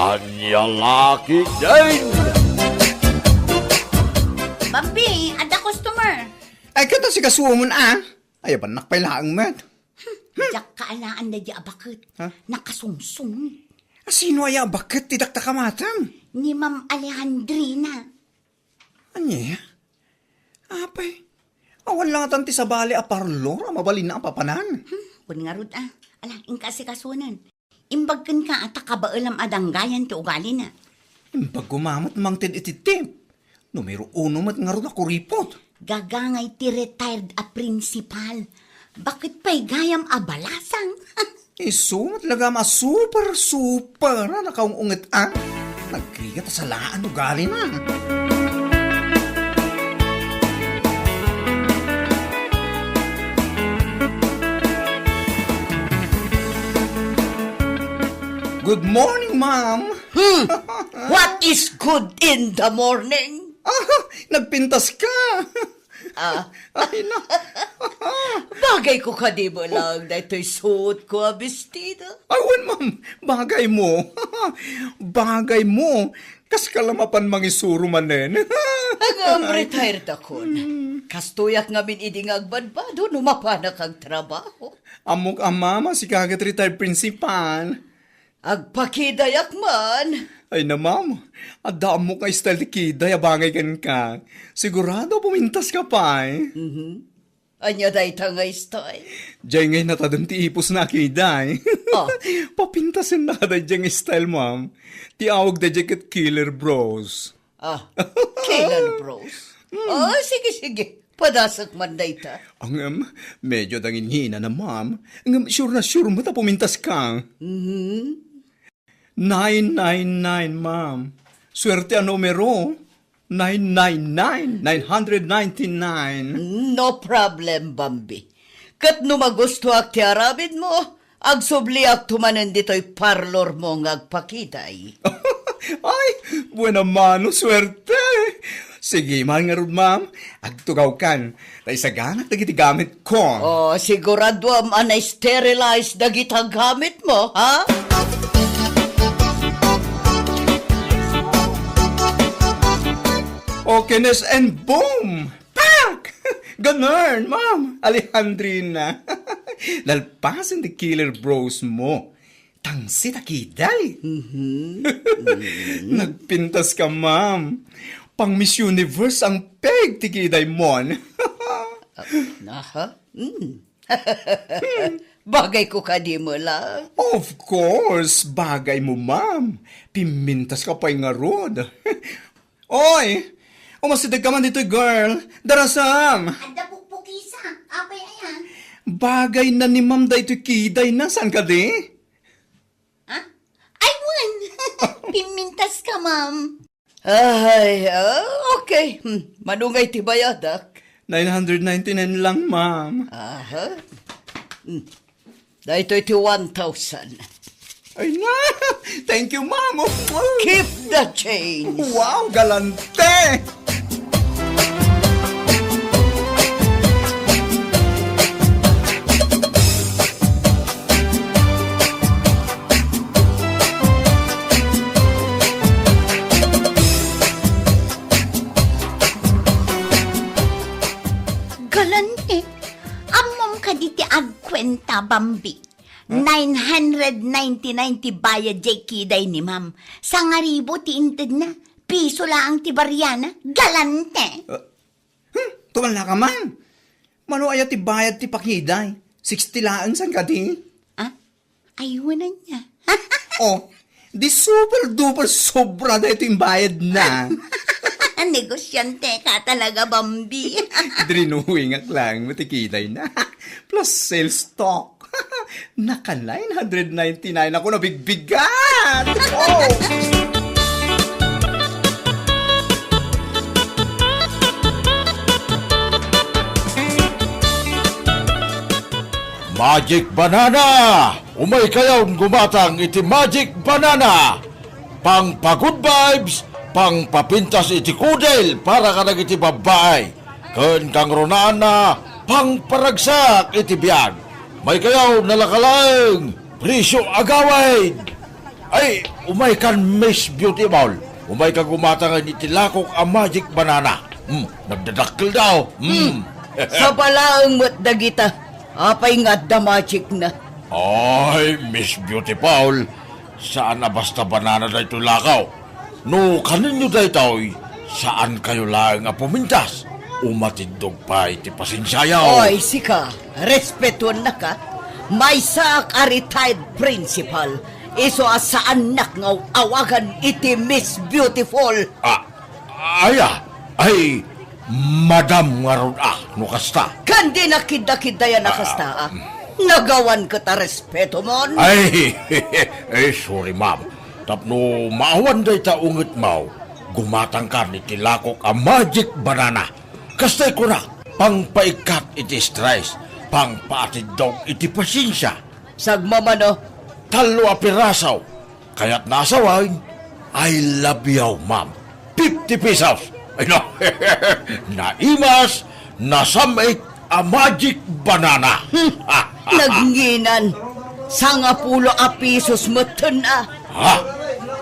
Kanyang laki din! Bambi, ada customer. Ay, kata si kasumon Ay, banak pa'y laang met. Jak kaalaan na di abakit. Ha? Nakasungsung. Sino ay bakit tidak takamatam? Ni Ma'am Alejandrina. Anya? Apay, awan lang atanti sa bali a parlor, mabalin na ang papanan. Kun nga rod Ala, ingka si kasunan. Imbagkan ka at kabaalam adanggayan ti ugali na. Pag gumamat mang tin ititip, numero 1 mat nga ron ako ripot. Gagangay ti retired a principal. Bakit pa'y gayam abalasang? Isumat laga super na nakaungungit Nagkrigat sa laan ugali na. Good morning, ma'am. What is good in the morning? Nagpintas ka. Ay na. Bagay ko ka di mo lang na ito'y suot ko a bestida. Awan, ma'am. Bagay mo. Bagay mo. Kas kalamapan mangisuro manen. Ang retired ako na. Kastuyak nga min iding agbadbado, numapanak ang trabaho. Amok mama si kagat retired principal. Agpakidayak man. Ay na, ma'am. Adaan mo ka style ni Kiday, abangay ka. Sigurado pumintas ka pa Anya day tangay stay. Diyan ngay natadang ti ipos na Kiday. Oh. Papintasin na kada diyang style, ma'am. Ti awag da jacket killer bros. Kailan bros? Sige. Padasak man day ta. Ang medyo dangin hina na, ma'am. Sure na sure mo ta pumintas ka. 999, ma'am. Swerte ang numero. 999. No problem, Bambi. Kat no magusto ak ti arabid mo, agsubli ak tumanen dito'y parlor mo ng agpakitay. Ay, buena mano, swerte. Sige, mahal nga rin, ma'am. Agtugaw kan. Tay sa ganat dagiti gamit ko. Sigurado am anay-sterilize dagitang gamit mo, ha? Okenness and boom! Pak! Ganun, ma'am. Alejandrina. Lalpasan the killer bros mo. Tangsit akiday. Nagpintas ka, ma'am. Pang Miss Universe ang peg ti kiday mon. Bagay ko ka di mo lang. Of course, bagay mo, ma'am. Pimintas ka pa'y nga rod. Oy! Umasidag ka man dito, girl. Darasam! Ada pukpukisa. Apay ayan. Bagay na ni ma'am da ito kiday na. Saan ka di? Ay, wan! Pimintas ka, ma'am. Ay, okay. Manungay ti bayadak. 999 lang, ma'am. Aha. Dahito iti 1,000. Ay na! Thank you, ma'am. Keep the change. Wow, galante! Galante. Amom ka diti agkwenta, Bambi. 999 ti bayad jay kiday ni ma'am. Sangaribo ti inted na. Piso lang ti baryana. Galante. Tumala ka man. Mano aya ti bayad ti pakiday? 60 laan san ka di? Ayunan niya. Di super duper sobra na ito yung bayad na. Negosyante ka talaga, Bambi. Drinuwingak lang, matikiday na. Plus sales stock. Naka 999 ako na bigbigat. Magic Banana! Umay kayaw gumatang iti Magic Banana! Pang pa-good vibes, pang papintas iti kudel para ka iti babae. Ken kang ronana, pang paragsak iti biyag. May kayaw nalakalang, presyo agawid! Ay, umay kan Miss Beauty Bowl. Umay ka gumatang ni tilakok ang magic banana. Nagdadakkel daw. Sa balaang mo't dagita, apay nga the magic na. Ay, Miss Beauty Paul, saan na basta banana da ito lakaw? No, kaninyo da ito, saan kayo lang nga pumintas? Umatindog pa iti pasensyayaw. Oy, sika, respetuan na ka. May sak a retired principal. Iso sa anak nga awagan iti Miss Beautiful. Ay, Madam nga ron no kasta. Kandi nakida-kida yan nakasta. Nagawan ka ta respeto mon. Ay, sorry ma'am. Tapno maawan day ta ungit mau. Gumatang ka ni tilakok ang magic banana. Kastay ko na, pang paikat iti stress, pang paatidog iti pasensya. Sagmamano, Talo a pirasaw. Kaya't nasawain, I love you, ma'am. 50 pesos. Ay no, naimas, nasamit a magic banana. nagnginan. Sangapulo a pisos mo na. Ha?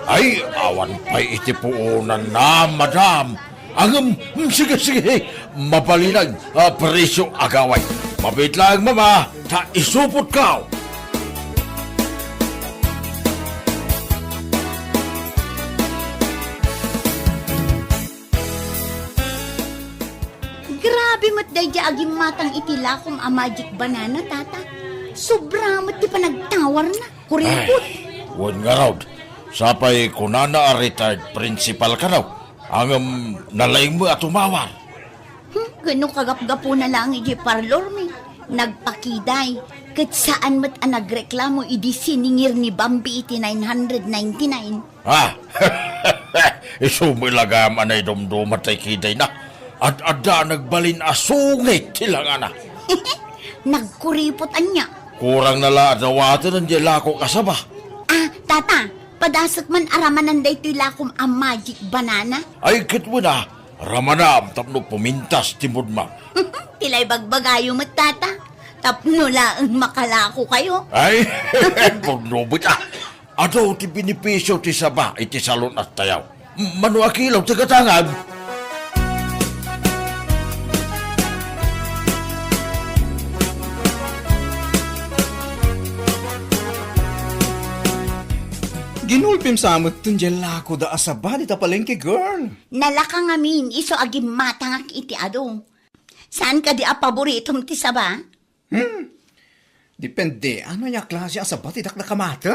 Ay, awan pa'y itipuunan na, madam. Ang, sige, mabalinag, presyo agaway. Mabit lang, mama, ta isupot ka. Grabe mo't dayja aging matang itilakom a magic banana, tata. Sobra mo't di pa nagtawar na. Kuripot. Huwag nga raw. Sapay kunana a retired principal ka raw. Ang nalaing mo at umawar. Ganun kagap-gapo na lang iji parlor mi. Nagpakiday. Kat saan mo't ang nagreklamo idi siningir ni Bambi iti 999. Ha? Isumilagam anay dumdumat ay kiday na. At ada nagbalin asungit silang ana. Nagkuripot anya. Kurang nala at nawatan ng jelako kasaba. Tata, padasak man aramanan da ito'y lakom a magic banana. Ay kit mo na. Ramanam tapno pumintas timod ma. Tilay bagbagayo mo't tata. Tapno lang makalako kayo. Ay, purnubit Ado ti binipisyo ti saba iti salon at tayaw. Manu akilaw ti katangan. Ginulpim sa amot tun jelako da asaba di ta palengke, girl. Nalakang amin, iso agi matangak iti ado. Saan ka di a paboritom ti saba? Depende, ano ya klase asaba ti dakla kamata?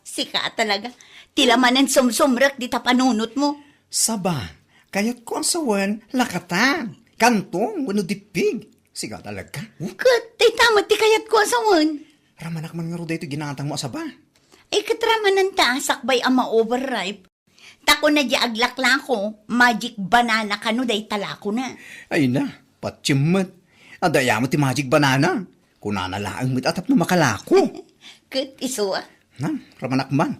Sika talaga. Tilamanan sumsumrak di ta panunot mo. Saba, kayat ko ang sawan, lakatan, kantong, wano dipig. Siga talaga. Kat, tay tama ti kayat ko asawan. Ramanak man nga ro dito ginatang mo asaba. Ay katramanan ta, sakbay ama overripe. Tako na di aglakla ko, magic banana kano day talako na. Ay na, patsimmat. Adaya mo ti magic banana. Kunana laang mit atap na makalako. Kat, iso ah. Na, ramanak man.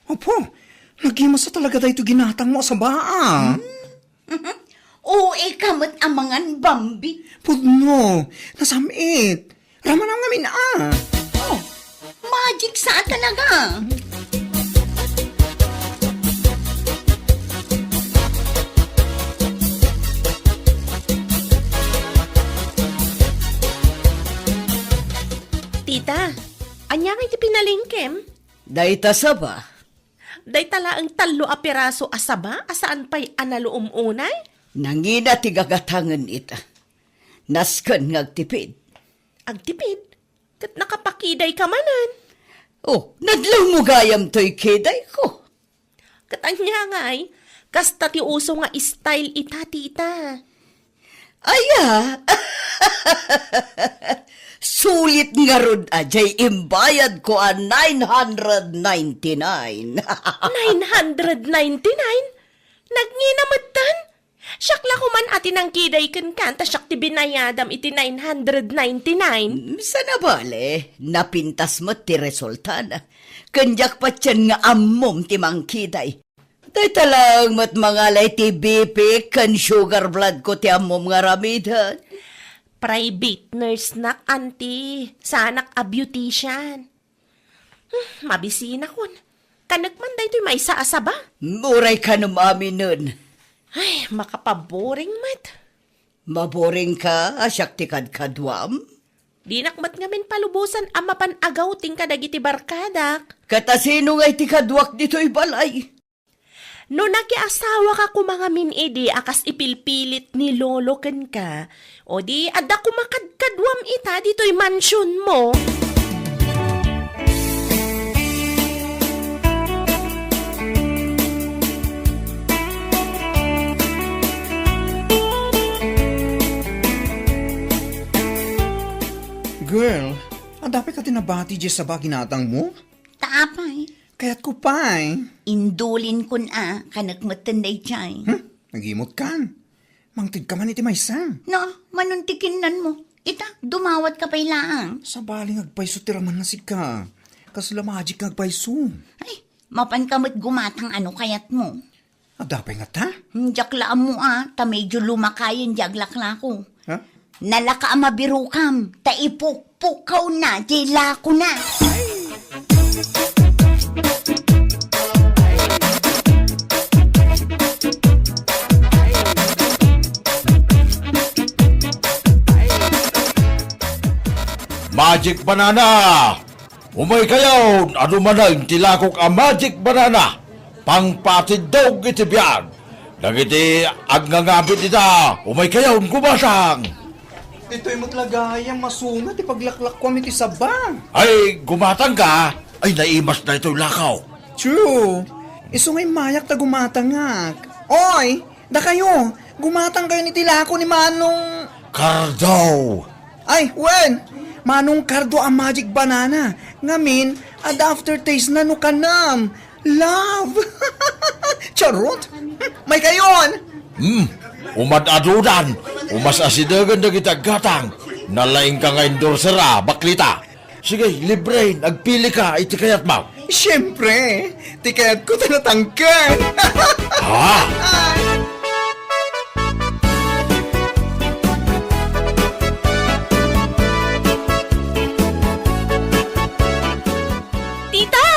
Opo, naghimas sa talaga dito ginatang mo sa baa. Oo, kamot amangan Bambi. Pudno, nasamit. Ramanang namin Oh, magic saan talaga? Tita, anya nga iti pinalingkem? Dayta saba. Day tala ang talo a piraso asaba, asaan pa'y analo umunay? Nangina tigagatangan ita. Naskan ngagtipid. Agtipid, kat nakapakiday ka manan. Oh, nadlaw mo gayam to'y kiday ko. Kat anya nga ay, kasta ti uso nga style ita, tita. Aya! Sulit nga rod ajay imbayad ko a 999. 999? Nagnginamutan? Syakla ko man atin ang kiday kan kanta syak ti binayadam iti 999. Sana bale, napintas mo ti resulta na. Kanjak pa tiyan nga ammom ti mangkiday. Day talang mat mangalay ti BP kan sugar blood ko ti ammom nga ramidan. Private nurse nak, auntie. Sanak a beautician. Mabisina kun. Kanagman da ito'y may saasa ba? Muray ka ng mami nun. Ay, makapaboring mat. Maboring ka, asyak tikad kadwam. Di nakmat ngamin palubusan ang mapanagaw ting kadagiti barkadak. Katasino nga'y tikadwak dito'y balay. No nakiasawa ka mga minidi akas ipilpilit ni lolo ken ka, o di adda kumakadkadwam ita dito'y mansyon mo. Girl, dapat ka tinabati dyan sa baginatang mo? Taapay. Kaya't ko pa Indulin kun kanagmatan day chay. Nagimot kan. Mangtid ka man iti maysa. No, manuntikin nan mo. Ita, dumawat ka pa ilang. Sa baling agpaiso tiraman na si ka. Kasula magic agpaiso. Ay, mapan kamot gumatang ano kayat mo. Dapat nga ta? Jaklaan mo ta medyo lumakayin jaglakla ko. Ha? Nalaka mabirukam, ta ipukpukaw na, jila ko na. Magic banana! Umay kayo, ano man ang tilakok ang magic banana? Pangpatidog iti biyan. Nagiti agngangabit ita, umay kayo, gumasang. Ito'y maglagayang masungat ipaglaklak ko iti sabang. Ay, gumatang ka, ay naimas na ito'y lakaw. True. Iso nga'y mayak ta gumatangak. Oy, da kayo, gumatang kayo ni tilako ni Manong... Cardo! Ay, wen! Manong Cardo ang magic banana. Ngamin, ad aftertaste na no kanam. Love! Charot! May kayon! Umad-adudan, umas-asidagan na kita gatang. Nalaing ka nga endorsera, baklita. Sige, libre, nagpili ka, iti kayat mo. Siyempre, tikayat ko tanatangkan. Ha? Tita!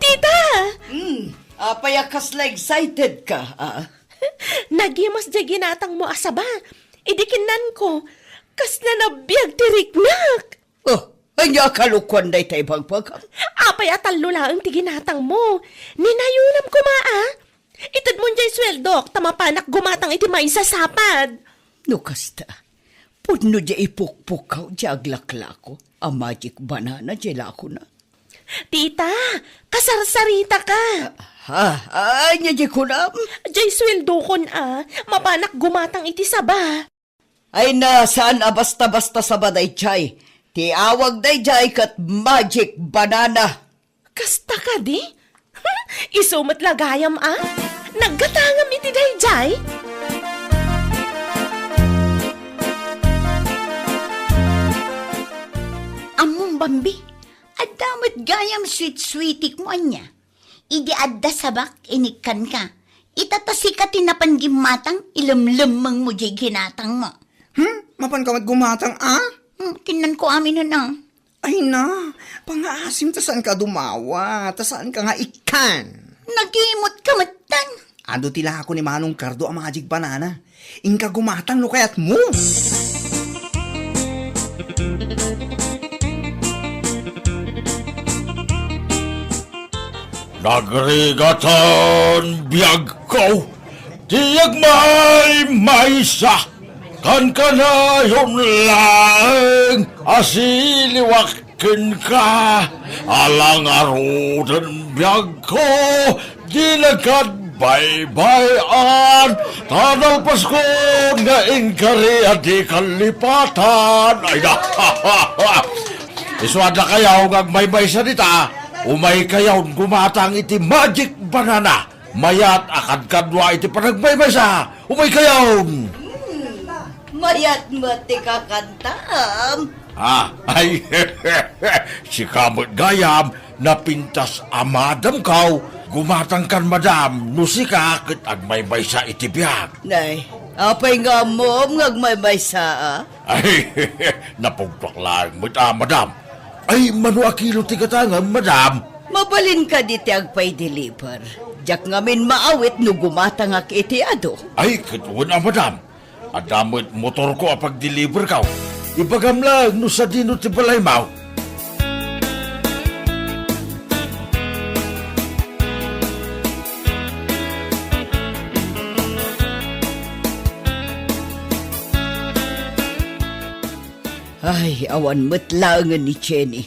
Tita! Payakas la excited ka, Nagimas di ginatang mo asaba. Idikinan ko. Kas na nabiyag tiriknak. Oh, ay niya kalukwan na ita ibang pagkam. Apay atalo lang ti ginatang mo. Ninayunam ko Itad mo dyan sweldok, tamapanak gumatang iti may sasapad. No kasta, pudno di ipukpukaw di aglakla ko. Ang magic banana di lako na. Tita, kasarsarita ka. Ha? Ay niya di kunam. Diyay sweldo kon mapanak gumatang iti saba. Ay na, saan basta-basta sa baday chay? Ti awag day jay kat magic banana. Kasta ka di? Isumat lagayam Naggatangam iti dayjay? Among Bambi, adamat gayam sweet-sweetik mo anya. Idi adda sabak, inikan ka. Itatasi ka tinapan gimatang, ilamlamang mo jay ginatang mo. Mapan ka gumatang Kinan ko amin na. Ay na, pangaasim ta saan ka dumawa, ta saan ka nga ikan. Nagimot ka matan. Ando tila ako ni Manong Cardo ang magic banana. Inka gumatang no kayat mo. Nagrigatan biyag ko, tiyag maysa. Kan ka na yun lang, asiliwakin ka. Alang arudan biyag ko, di nagkadbaybayan. Tanang Pasko na inkari at di kalipatan. Ay na, Iswad na kayaw ngagmaybay sa dita, umay kayaw gumatang iti magic banana. Mayat akad kadwa iti panagmaybay sa, umay kayaw. Mayat mati kakantam. Ay, si kamot gayam, napintas amadam kaw, gumatang kan madam, nusika kit agmaybay sa itibiyag. Nay, Apay nga mo, ngagmay saa. Ay, napugpaklaan mo ta, madam. Ay, manu akilo ti katangan, madam. Mabalin ka di ti agpay deliver. Jak ngamin maawit no gumatangak iti ado. Ay, katuon na, madam. Adamot motor ko apag deliver ka. Ibagam lang, no sa dino ti balay mau. Ay, awan matlangan ni Jenny.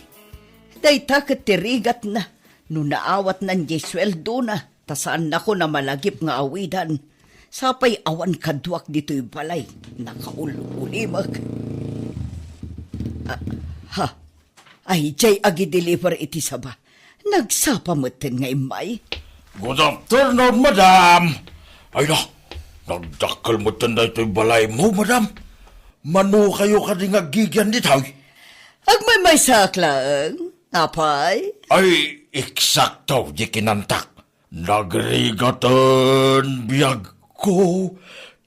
Day takot tirigat na. No naawat nan di sweldo na. Tasaan na ko na malagip nga awidan. Sapay awan kadwak dito'y balay. Nakaulimag. Ay, jay agi deliver iti saba. Nagsapamatin nga imay. Good afternoon, madam. Ay na, nagdakal mo tanda ito'y balay mo, madam. Manu kayo ka di nga gigyan di tayo. Agmay saklang. Apay? Ay, eksakto di kinantak. Nagrigatan biyag ko.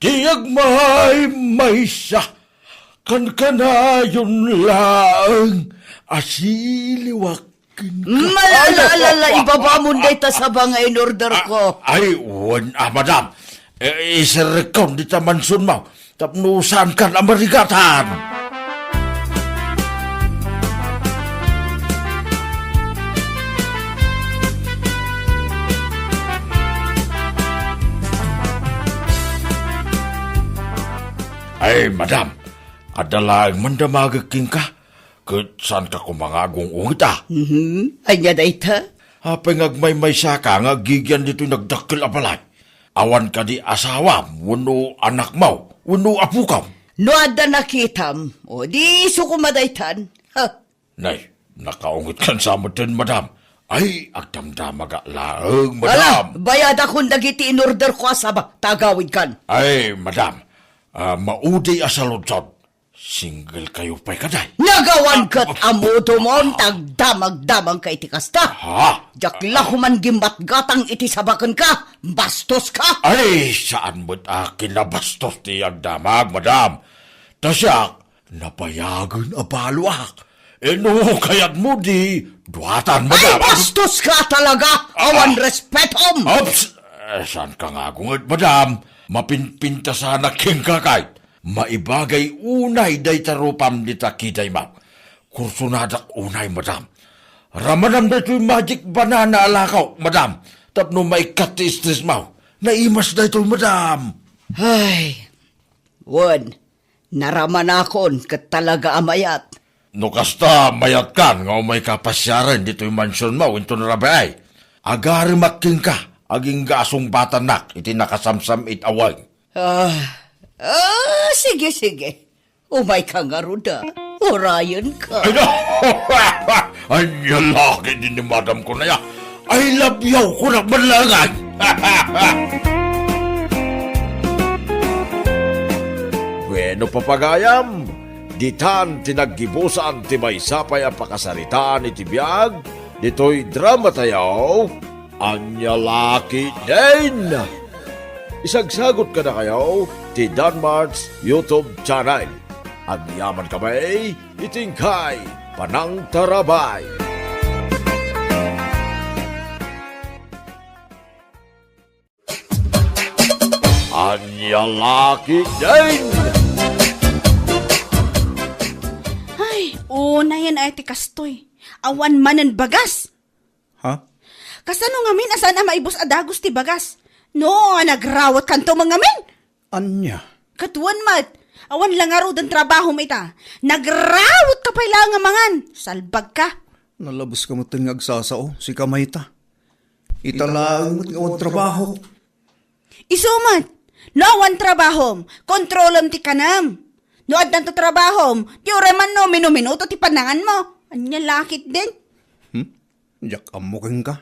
Tiyag may siya. Kan yun lang. Asiliwakin ka. Malalala, ibaba mo na ita sa banga in order ko. Ay, madam. Isirikon di tamansun mo. Tapnusan kan amarigatan. Ay, madam. Adalang mandamagaking ka. Kat saan ka kumangagong ungita? Anya da ita? Hapay ngagmay saka nga gigyan dito nagdakil abalay. Awan ka di asawa, wano anak mo, wano apu ka. No ada nakitam, o di sukumadaytan. Ha? Nay, nakaungit kan sa matin, madam. Ay, agdamdamaga laang, madam. Bayad akong dagiti in order ko asaba, tagawid kan. Ay, madam, maudi asaludsod. Single kayo pa'y kaday. Nagawan kat amuto mo, tagdamag-damang ka iti kasta. Ha? Jakla human gimbat-gatang iti sabakan ka, bastos ka. Ay, saan mo't akin nabastos ti agdamag, madam? Tasyak, napayagan abaluak. No, kaya't mo di, duwatan, Ay, madam. bastos ka talaga, awan respetom. Ops! Saan ka nga gungat, madam? Mapinpinta sana king kakay. Maibagay unay day tarupam di takiday ma. Kursunadak unay, madam. Ramanam da ito'y magic banana alakaw, madam. Tapno may katistis mo. Naimas da ito'y, madam. Ay, Wan, naraman akon kat talaga amayat. No kasta mayat kan nga may kapasyaran dito'y mansyon mo, ito narabay. Agari making ka, aging gasong batanak, iti nakasamsam itawag. Sige. Umay ka nga ruda. Orayan ka. Ay na! Ay, laki din ni madam ko na ya. Ay, labyaw ko na balangan. Bueno, papagayam. Ditan tinaggibusan ti may sapay ang pakasaritaan iti biyag. Dito'y drama tayo. Anya laki din. Isagsagot ka na kayo ti Danmar's YouTube channel. Agyaman kamay, itingkay, panang tarabay. Anya laki din. Ay, una yan ay ti kastoy. Awan manan bagas. Ha? Kasano ngamin asan na maibos adagos ti bagas? No, nagrawat kanto mga ngamin. Anya? Katuan mat. Awan lang aro dan trabaho mo ita. Nagrawat ka pa ilang nga mangan. Salbag ka. Nalabos ka mo tingag sasao, si Kamayta. Italang mo't ngawag trabaho. Isumat. No awan trabaho. Kontrolam ti kanam. No adan to trabaho. Di oreman no minuto ti panangan mo. Anya lakit din. Jak amuking ka.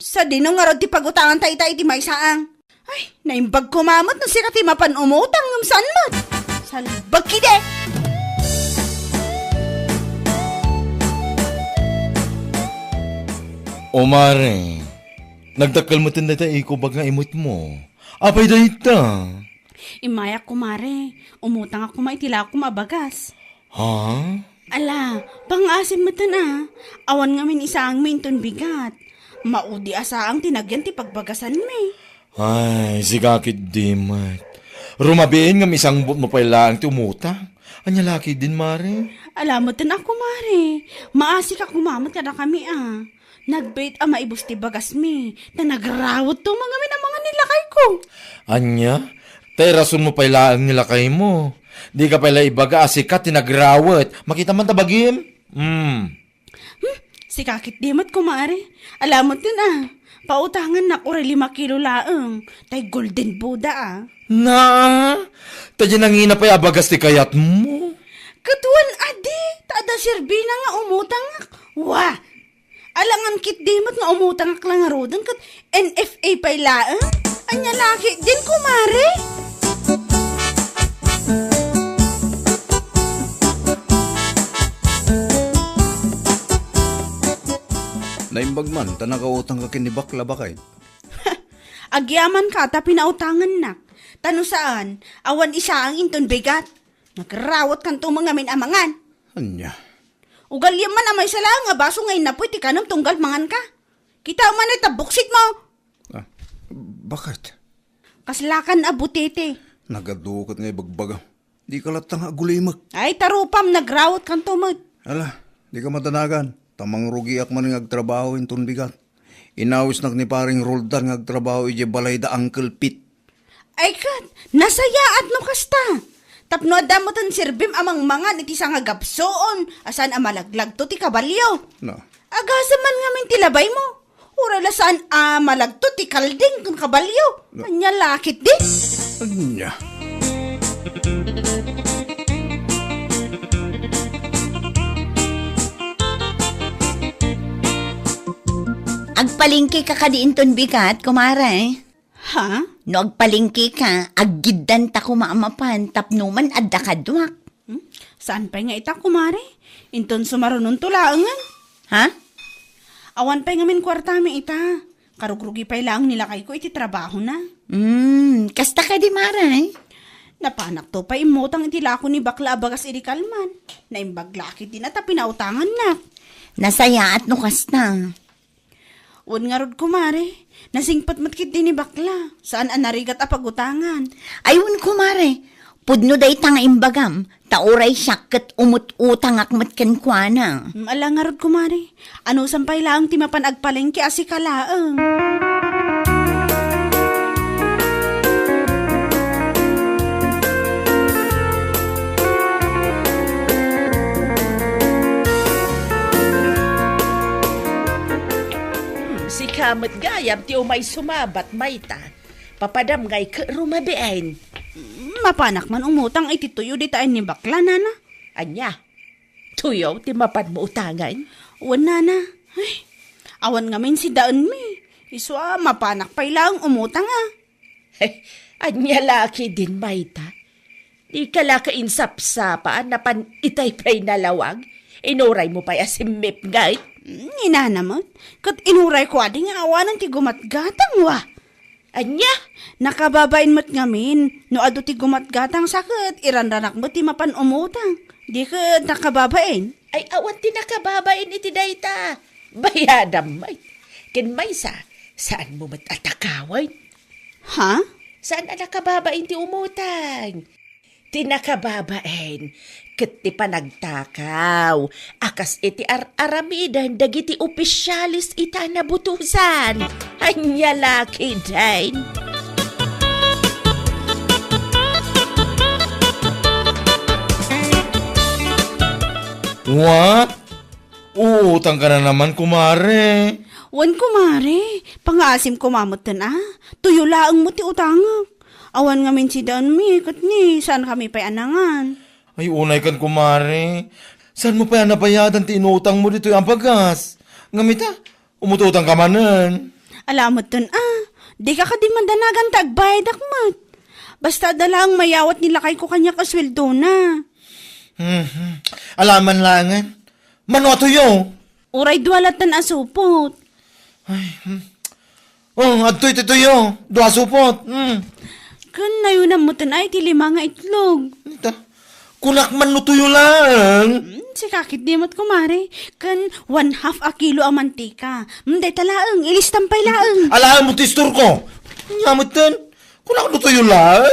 Sa dinong nga ti pagutangan tayo iti may saang. Ay, naimbag kumamot na siya ti mapan umutang ng sanmat. Salbag kide! Omare, nagdakal mo tinda iko bag nga imot mo. Apay da ita. Imaya kumare, umutang ako maitila ako mabagas. Ha? Ala, pangasim mo na. Awan nga min isaang minton bigat. Maudi asaang tinagyan ti pagbagasan mi. Ay, sigakit di, mat. Rumabiin nga isang but mo pala ang tumutang. Anya laki din, Mare. Alamot din ako, Mare. Maasi ka kumamot ka na kami, ah. Nagbait maibus ti bagas mi, na nagrawot to mga mga nilakay ko. Anya? Tay rason mo pala ang nilakay mo. Di ka pala ibaga asikat tinagrawat. Makita man tabagim? Si kakit dimot ko, Mare. Alamot din, ah. Pautangan na ko 5 kilo laang. Tay golden Buddha, ah. Na? Tadya nangina pa abagas ti kayat mo. Katuan, adi. Tada sirbina nga umutang nga. Wah! Alangan kit dimot nga umutang ak lang arodan kat NFA pa ilaan. Anya laki din, kumare. Naimbag man, tanakautang ka kinibakla ba kay? Agyaman ka, ta pinautangan na. Tano saan, awan isa ang inton bigat. Nagrawat kan mga amangan. Anya? Ugal yaman na may sala nga baso ngayon na pwede ka nang tunggal mangan ka. Kita man ita buksit mo. Ah, bakit? Kaslakan abutete. Nagadukot nga ibagbaga. Di ka latang agulimak. Ay tarupam, nagrawat kan tumod. Ala, di ka matanagan. Tamang rugi ak man nga agtrabaho inton bigat. Inawis nak ni paring Roldan nga agtrabaho ije balay da Uncle Pete. Ay kat, nasayaat no kasta. Tapno adamotan sirbim amang mangan iti nga gapsoon. Asan amalaglag to ti kabalyo. Na, Agasaman nga min tilabay mo. Urala saan malagto ti kalding kung kabalyo. Anya lakit di. anya? Agpalingki ka kadiinton bigat, kumare. Ha? No agpalingki ka, aggidan ta kumamapan, tapnuman adda kadwak. Saan pa nga ita, kumare? Inton sumarunon tulaangan. Ha? Awan pa nga min kwartami ita. Karugrugi pa lang nilakay ko iti trabaho na. Kasta ka di maray. Napanak to pa imutang iti lako ni bakla bagas iri kalman. Naimbaglaki din at pinautangan na. Nasaya at no kasta. Wan nga rod, kumare. Nasingpat matkit din ni bakla. Saan anarigat apagutangan? Ayun kumare, pudno day tanga imbagam, tauray syakit umut-utang akmat kenkwana. Ala nga rod, kumare. Ano sampay lang ti mapan agpalengke asikalaang. Si kamat gayam ti umay sumabat mayta. Papadam ngay ka rumabiain. Mapanak man umutang iti tuyo di tayo ni bakla, nana. Anya, tuyo ti mapan mo utangan. Wan, nana. Ay, awan nga min si daan mi. Iswa, mapanak pa ilang umutang, ah. Anya laki din mayta. Di ka la kainsapsapaan na pan itay pray na lawag. Inuray mo pa yasimip ngay. Inanamot. Kat inuray ko adi nga awanan ti gumatgatang, wa. Anya, Nakababain mo't ngamin. No ado ti gumatgatang sakit, iranranak mo ti mapan umutang. Di ka nakababain. ay awan ti nakababain iti dayta. Bayadam may. Ken maysa, saan mo mat atakawan? Ha? Saan na nakababain ti umutang? Ti nakababain, ket ti panagtakaw. Akas iti aramidan dagiti opisyalis ita na butusan. Anya laki dain. What? Utang ka na naman, kumare. Wan, kumare. Pangasim kumamot na, ah. Tuyo laang mo ti utangak. Awan nga min si daan mi, kat ni, saan kami pa'y anangan? Ay, unay kan, kumare. Saan mo pa yan nabayadan ti inutang mo dito ang bagas? Ngamita, umututang ka manan. Alamot dun, ah. Di ka di mandanagan tagbayad akmat. Basta dalang mayawat nila kay ko kanya kasweldo na. Alaman langan. Mano tuyo? Uray dualatan asupot. Oh, adtoy ti tuyo. Dua supot. Kan nayunan mo tan ay ti lima nga itlog. Ita, kunak man no tuyo lang. Si kakit di mo't kumare. Kan 1/2 a kilo a mantika. Day talaang, ilistampay laang. Alam mo tistor ko. Nyamot tan, kunak no tuyo lang.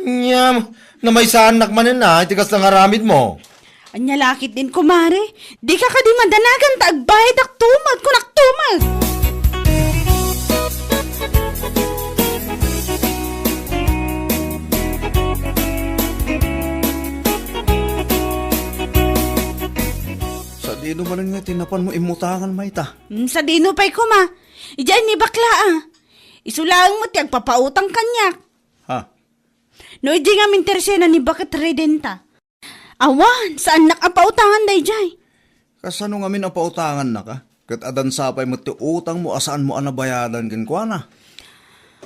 Nyam, na may sanak manin na, itikas lang aramid mo. Anya lakit din kumare. Di ka di madanagan taagbayad ak tumag kunak tumag. Sa dino man nga tinapan mo imutangan mayta. Sa dino pa'y kuma. Idiyan ni bakla ah. Isulang mo tiyag papautang kanyak. Ha? No, di nga mintersena ni bakit redenta. Awan, saan nakapautangan day jay? Kasano nga min ang pautangan na ka? Kat adan sapay mo ti utang mo asaan mo anabayadan kin kwa na.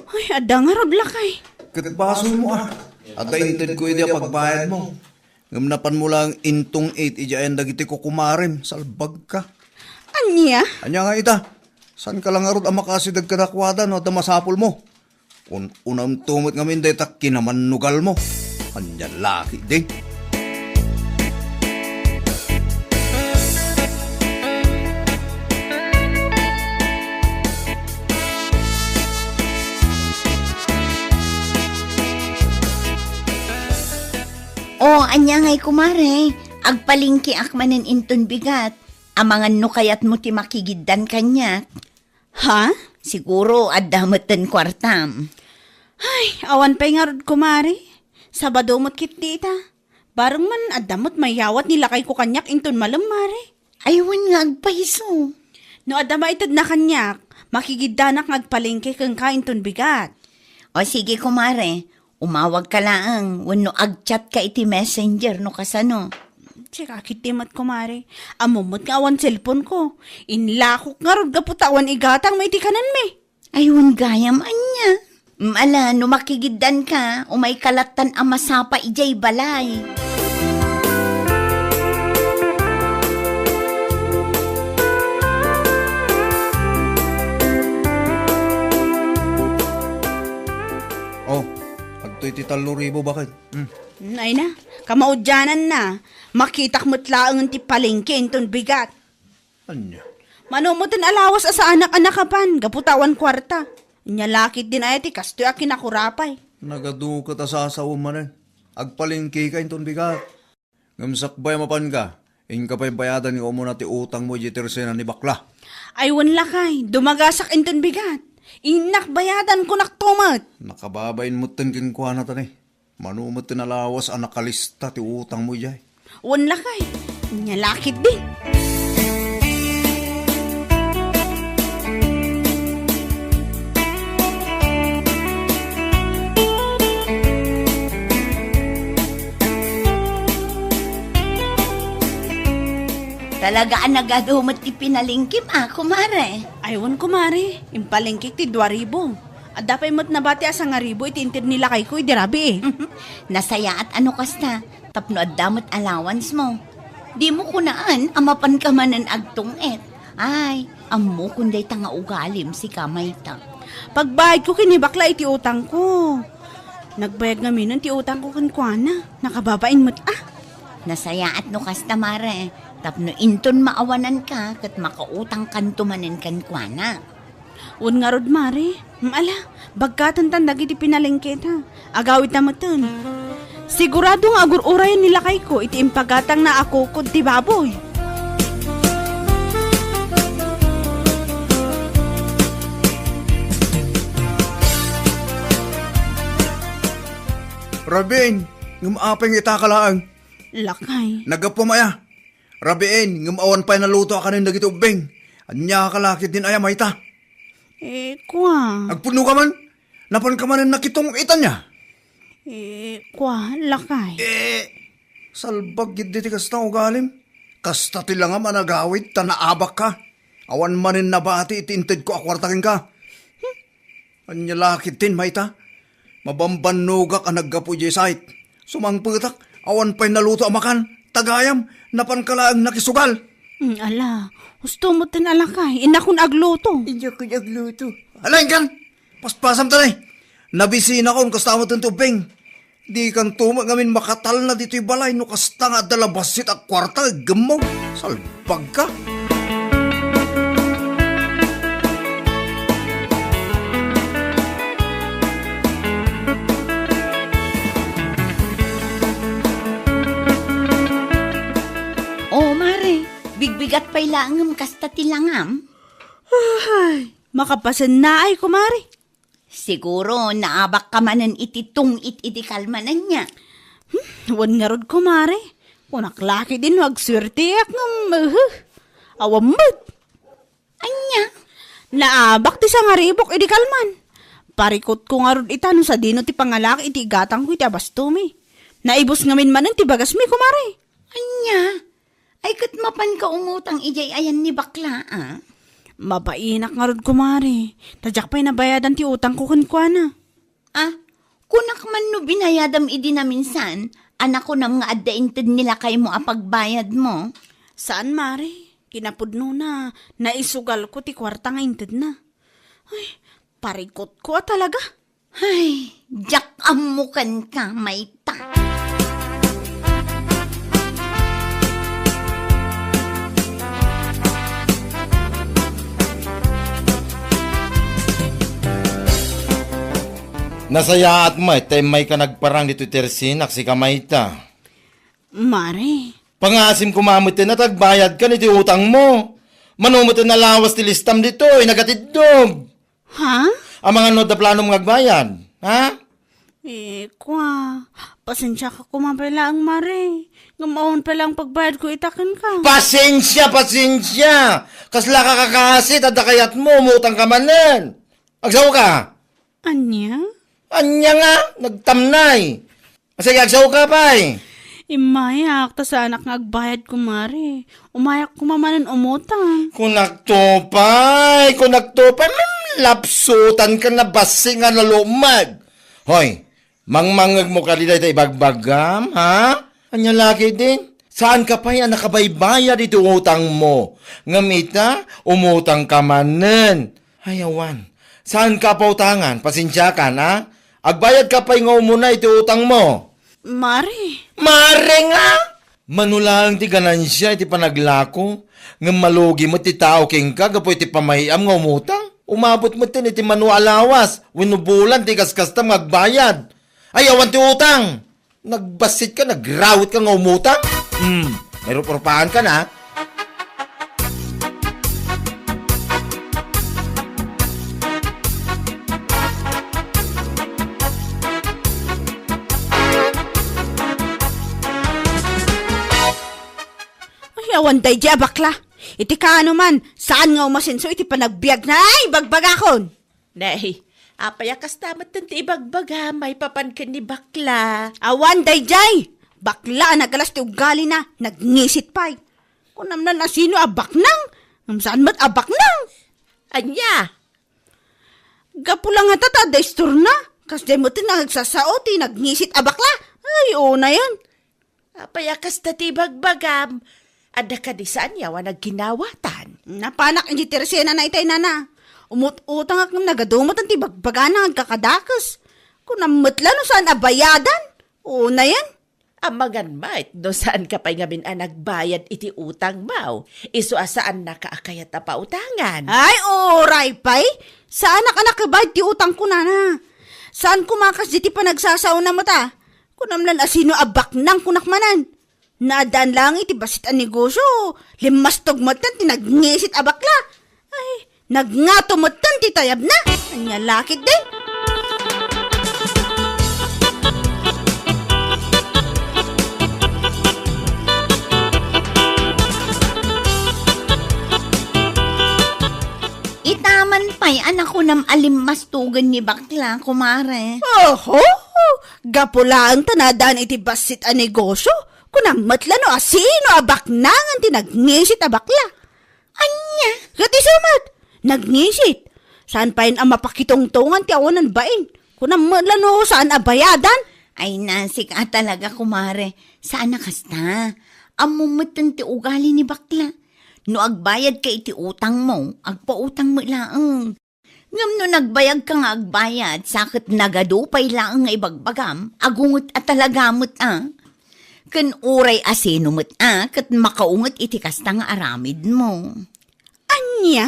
Ay, ada nga rod lakay. Kat baso mo ah. At dainted ko iti pagbayad mo. Ngamnapan mo lang intong 8 ijayan dagiti ko kumarim. Salbag ka. Anya? Anya nga ita. San ka lang arod ang makasidag kadakwadan o damasapol mo? Unang tumot ngamin day tak kinamanugal mo. Anya laki din. O, anya ngay kumare. Agpalingki akmanen inton bigat. Amangan no kayat mo ti makigiddan kanya. Ha? Siguro, addamutan kwartam. Ay, awan pa'y nga rod kumari. Sabado mo't kit dita. Barang man adamot mayawat nila kay ko kanyak inton malamari. Aywan nga agpaiso. No adama itad na kanyak, makigiddanak ngagpalingke kang kainton bigat. O sige kumare, umawag ka laang. Wano agchat ka iti messenger no kasano. Tsika kitimat kumari. Amumot nga awan cellphone ko. Inlakok nga rod kaputawan igatang may tikanan me. Aywan gayam anya. Ala, no makigiddan ka, umay kalatan ang masapa ijay balay. Oh, agto'y ti 3,000 bakit? Ay na, kamaudyanan na. Makitak mo't laang ti palengke inton bigat. Anya? Manumutin alawas asa anak-anak kapan, gaputawan kwarta. Nya lakit din ay ti kastoy akin akurapay. Nagadu ka ta sa asawa manan. Agpalingki ka inton bigat. Ngamsakbay mapan ka. In ka pa'y bayadan nga mo na ti utang mo jitersena ni bakla. Ay lakay, dumagasak inton bigat. Inak bayadan ko naktumat. Nakababain mo tin kinkwa na tan eh. Manumot tinalawas ang nakalista ti utang mo jay. Wan lakay, nya lakit din. Talaga ang nagadumot ti pinalingkim kumare. Aywan kumari, impalengkik ti 2,000. At dapay mo't nabati asa nga ribo, itintir nila kay ko, idirabi eh. Nasaya at ano kasta, tapno at damot allowance mo. Di mo kunaan, amapan ka manan agtungit. Ay, amo kunday tanga ugalim si kamayta. Pagbayad ko kinibakla iti utang ko. Nagbayad nga minon ti utang ko kankwana. Nakababain mo't Nasaya at no kasta mare, tapno inton maawanan ka, kat makautang kantumanin kankwana. Un nga rod mare, ala, bagkatan tandag iti pinalengket ha. Agawit na matun. Sigurado nga agur-urayan nila kay ko, iti impagatang na ako kod ti baboy. Rabin, ngumapeng itakalaan. Lakay. Nagapumaya. Rabin, ngumawan pa'y naluto ka rin dagiti ubeng. Anya kalakit din ayam ita. Kwa. Agpuno ka man. Napan ka man ang nakitong itan niya. Kwa, lakay. Salbag gid ti kasta ugalim. Kasta ti lang nga managawit, tanaabak ka. Awan manin nabati itinted ko akwartakin ka. Anya lakit din, maita. Mabambanugak ang naggapu di site. Sumangputak, awan pa'y naluto amakan. Tagayam, napan ka lang nakisugal. Ala, gusto mo tin alakay, inakon agluto. Hindi ko nagluto. Alain kan, paspasam tanay. Nabisina ko kasta mo tubing. Di kan tuma ngamin makatal na dito'y balay no kasta nga dalabasit at kwarta gemaw. Salbag ka. Oh, mare, bigbigat pa'y langam kasta tilangam. Ay, makapasan na ay, kumari. Siguro naabak ka manan ititong itikalmanan niya. Wan nga rod, kumari. Kunaklaki din, wag swerte ak ng awamad. Anya, Naabak ti sa nga ribok, edi kalman. Parikot ko nga rod itanong sa dino ti pangalaki, iti gatang ko iti abastumi. Naibos ngamin manan ti bagas mi, kumari. anya. Ay kat mapan ka umutang ijay ayan ni bakla, ah. Mapainak nga rod, kumari. Tadyak pa'y nabayadan ti utang ko kunkwana. Ah, kunak man no binayadam idi na minsan, anak ko nam nga addainted nila kay mo apagbayad mo. Saan, mari? Kinapudno na. Naisugal ko ti kwarta nga inted na. Ay, parikot ko talaga. Ay, jak amukan ka, may ta. Nasaya at may, may ka nagparang dito tersinak si Kamayta. Mari, Pangasim kumamutin na tagbayad ka nito utang mo. Manumutin na lawas ti listam dito, nagatidog. ha? Ang mga no da plano mong agbayad, ha? Kwa, pasensya ka kumapala ang mari. Ngamaon pala ang pagbayad ko itakin ka. Pasensya, pasensya! Kasla ka kakasit at kayat mo, umutang ka manan. Agsaw ka? Anya? Anya nga, nagtamnay. Sige, agsaw ka pa eh. Imayak, ta sa anak nga agbayad ko mari. Umayak ko mamanan umutang. Kunaktopay, lapsutan ka na basi nga nalumag. Hoy, mangmangag mo ka dito ibagbagam, ha? Anya laki din. Saan ka pa yan nakabaybaya dito utang mo? Ngamita, umutang ka manen. Hayawan, saan ka pa utangan? Pasensya ka na? Agbayad ka pa yung muna ito utang mo. Mari, Mare nga! Manulang ti ganansya iti panaglako. Nga malugi mo ti tao king ka, gapo iti pamahiam nga umutang. Umabot mo tin iti manualawas. Winubulan ti kaskastam magbayad. Ayawan ti utang. Nagbasit ka, nagrawit ka nga umutang. May ruporpahan ka na. awan day di bakla. Iti ka man, saan nga umasinso iti panagbiag na ay bagbagakon. Nay, apayakas tamat ti ibagbaga, may papankan ni bakla. Awan day jay. Bakla nagalas ti ugali na, nagngisit pa'y. Kung namnan na sino abaknang, saan mat abaknang? Anya? Gapulang nga tata, daistur na. Kasday mo tin nagsasao, ti nagngisit abakla. Ay, una yan. Apayakas ti bagbagam. Ada ka di saan yawa nagginawatan. Napanak hindi tiresena na itay nana. Umut-utang ak nagadumot ang tibagbaga na agkakadakas. Kung namatla no saan abayadan. Una yan. Amagan mait, no saan ka pa'y ngamin ang nagbayad iti utang mau. Iso asaan nakaakayat na pautangan. Ay, oray pa'y. Saan nakanakibayad ti utang ko nana? Saan kumakas di ti panagsasaw na mata? Kung namlan asino abak nang kunakmanan. Naadaan lang iti basit ang negosyo. Limas tugmatan ti nagngisit abakla. Ay, nagngatumatan ti tayab na. Anya lakit din. Itaman pa'y anak ko nam alimmastugan ni bakla, kumare. Oho, gapulaan tanadaan iti basit ang negosyo. Kunang matlano asino abaknangan ti nagngisit abakla. Anya? Gati sumat, nagngisit. Saan pa yun ang mapakitongtongan ti awanan bain? Kunang matlano saan abayadan? Ay nasik talaga, kumare. Saan nakasta? Amumutan ti ugali ni bakla. No agbayad ka iti utang mo, agpautang mo laang. Ngam no nagbayag ka nga agbayad, sakit nagadupay lang nga ibagbagam, agungot at talagamot Kan uray asinumot kat makaungot iti kasta nga aramid mo. Anya?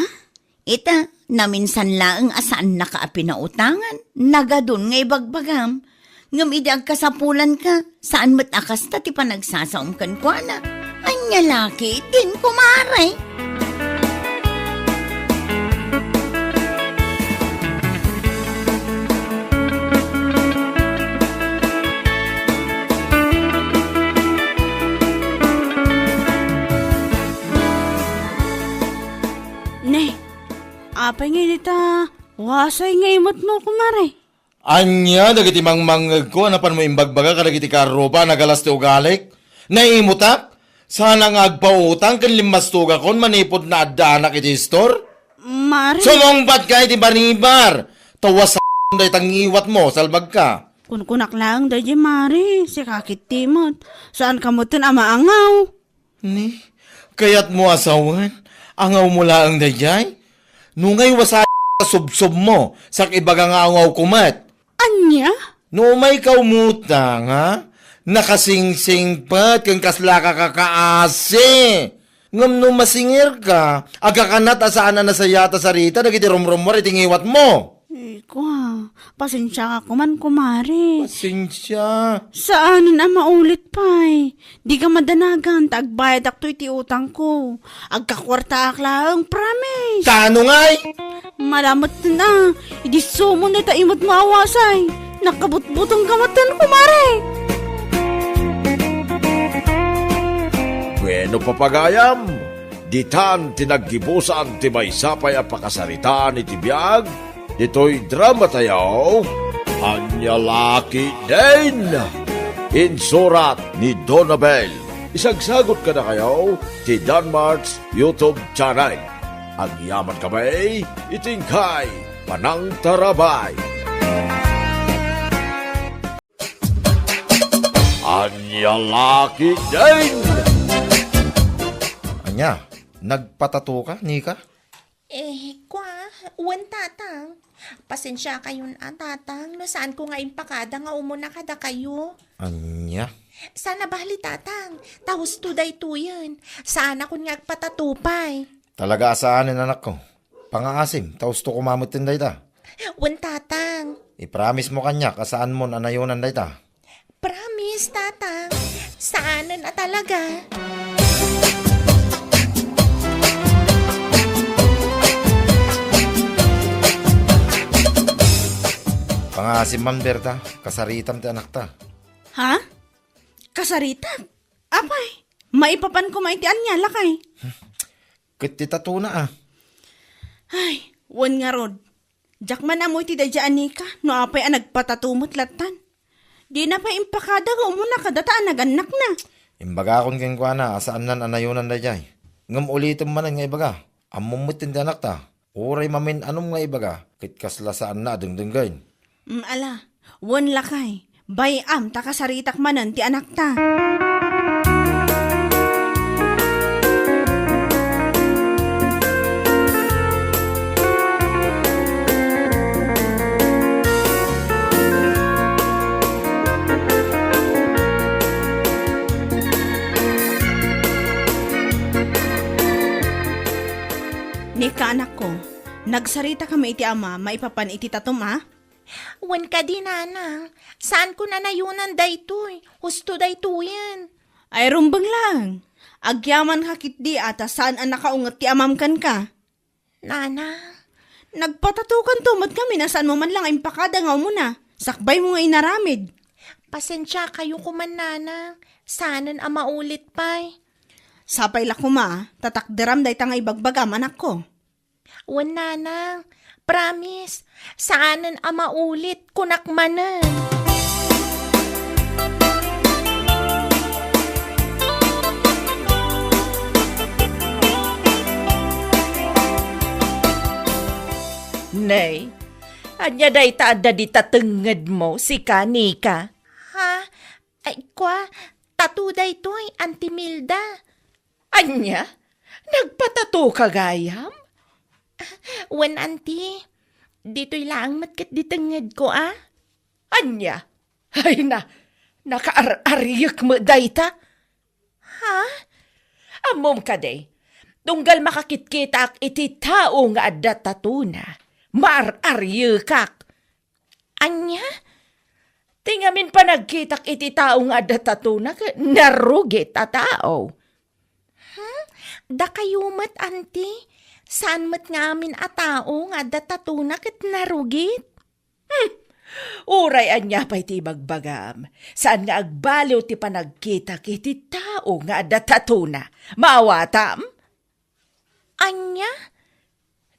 Ita, naminsan laeng asaan nakaapinautangan, nagadun nga ibagbagam. Ngam idag kasapulan ka, saan mat akas ta ti panagsasaom kan kwa na. Anya laki, din kumaray. Ne, apay nga dita, wasay nga imot mo kumare. Anya, dagiti mangmangag ko, anapan mo imbagbaga, kadagiti karopa, nagalas ti ugalik. Naimutak? Sana nga agpautang, kan limas tuga kon, manipod na adanak iti store? Mare, Sumongbat ka iti banibar! Tawas sa day tangiwat mo, salbag ka. kunkunak lang da mare, si kakit timot. Saan ka mo amaangaw? Ni, kayat mo asawan, angaw mo lang dayay? Nungay wasa subsob mo, sak ibaga nga angaw kumat. Anya? No may kaumutang, ha? Nakasingsing pat, kang kasla ka kakaasi. Ngam no masingir ka, aga kanat asaan na nasayata sa rita, nagiti rumrum mo, ritingiwat mo. Iko pasensya ka kuman kumare. Pasensya. Saan na maulit pa'y? Di ka madanagan, tagbayad akto iti utang ko. Agkakwarta ak lang, promise. Kano nga'y? Malamat na, idi sumo na taimot maawasay. Nakabutbutong kamatan kumare. Bueno papagayam, ditan tinaggibusan ti may sapay a pakasaritaan iti biyag, dito'y drama tayaw, Anya Laki din. Insurat ni Donabel. Isagsagot ka na kayo ti Danmarks YouTube channel. Ang yaman kamay, itingkay, panang tarabay. Anya Laki din. Anya, nagpatato ka, Nika? Uwan tatang. Pasensya kayon tatang, no saan ko nga impakada nga umuna kada kayo. Anya? Sana bahali tatang, tahos tuday tuyan. Sana ko nga agpatatupay. Talaga asaanin anak ko. Pangaasim, taos to kumamot din dayta. Uwan tatang. I-promise mo kanya kasaan mo anayunan dayta. Promise tatang. Saanan na talaga. Pangaasim man Berta, kasaritam ti anak ta. Ha? Kasarita? Apay, maipapan ko maitian niya, lakay. Kit ti tato na ah. Ay, wan nga rod. Jack man amoy ti dadyaan ni ka, no apay ang nagpatatumot latan. Di na pa impakada ka umuna kadataan naganak na. Imbaga akong keng kwa na, asaan nan anayunan dayjay. Ngam ulitin man nga ibaga. Amumutin ti anak ta. Uray mamin anong nga ibaga, kit kasla saan na dengdenggain. Ala, wan lakay. Bayam takasaritak manan ti anak ta. Nika anak ko, nagsarita kami iti ama, maipapan iti tatom Uwan ka di nanang. Saan ko na nayunan daytoy? Husto daytoyan. Ay rumbang lang. Agyaman kakit di ata saan ang nakaungat ti amam kan ka. Nanang. Nagpatatukan tumot kami na saan mo man lang impakada nga muna. Sakbay mo nga inaramid. Pasensya kayo kuman nanang. Sanan ang maulit pa'y. Sapay lakuma, tatakderam day tanga ibagbagam anak ko. Uwan nanang. Promise, saanan ang maulit kunakmanan. Nay, anya day taada di tatenged mo si Kanika. Ha? Ay, tatuday to'y, Auntie Milda. Anya? Nagpatato ka gayam? Wen, Auntie, Dito'y lang matkit ditenged ko, ah. Anya? Ay na, nakaar-ariyak mo dayta. Ha? Amom ka day. Tunggal makakit-kitak iti tao nga adda tatuna. Mar-aryakak. Anya? Tingamin pa nagkitak iti tao nga adda tatuna narugit a tao. Da kayo mat, auntie. Saan mat nga amin a tao nga da tatuna ket narugit? Uray anya pa iti bagbagam. Saan nga agbaliw ti panagkitak iti tao nga adda tatuna. Maawatam? Anya?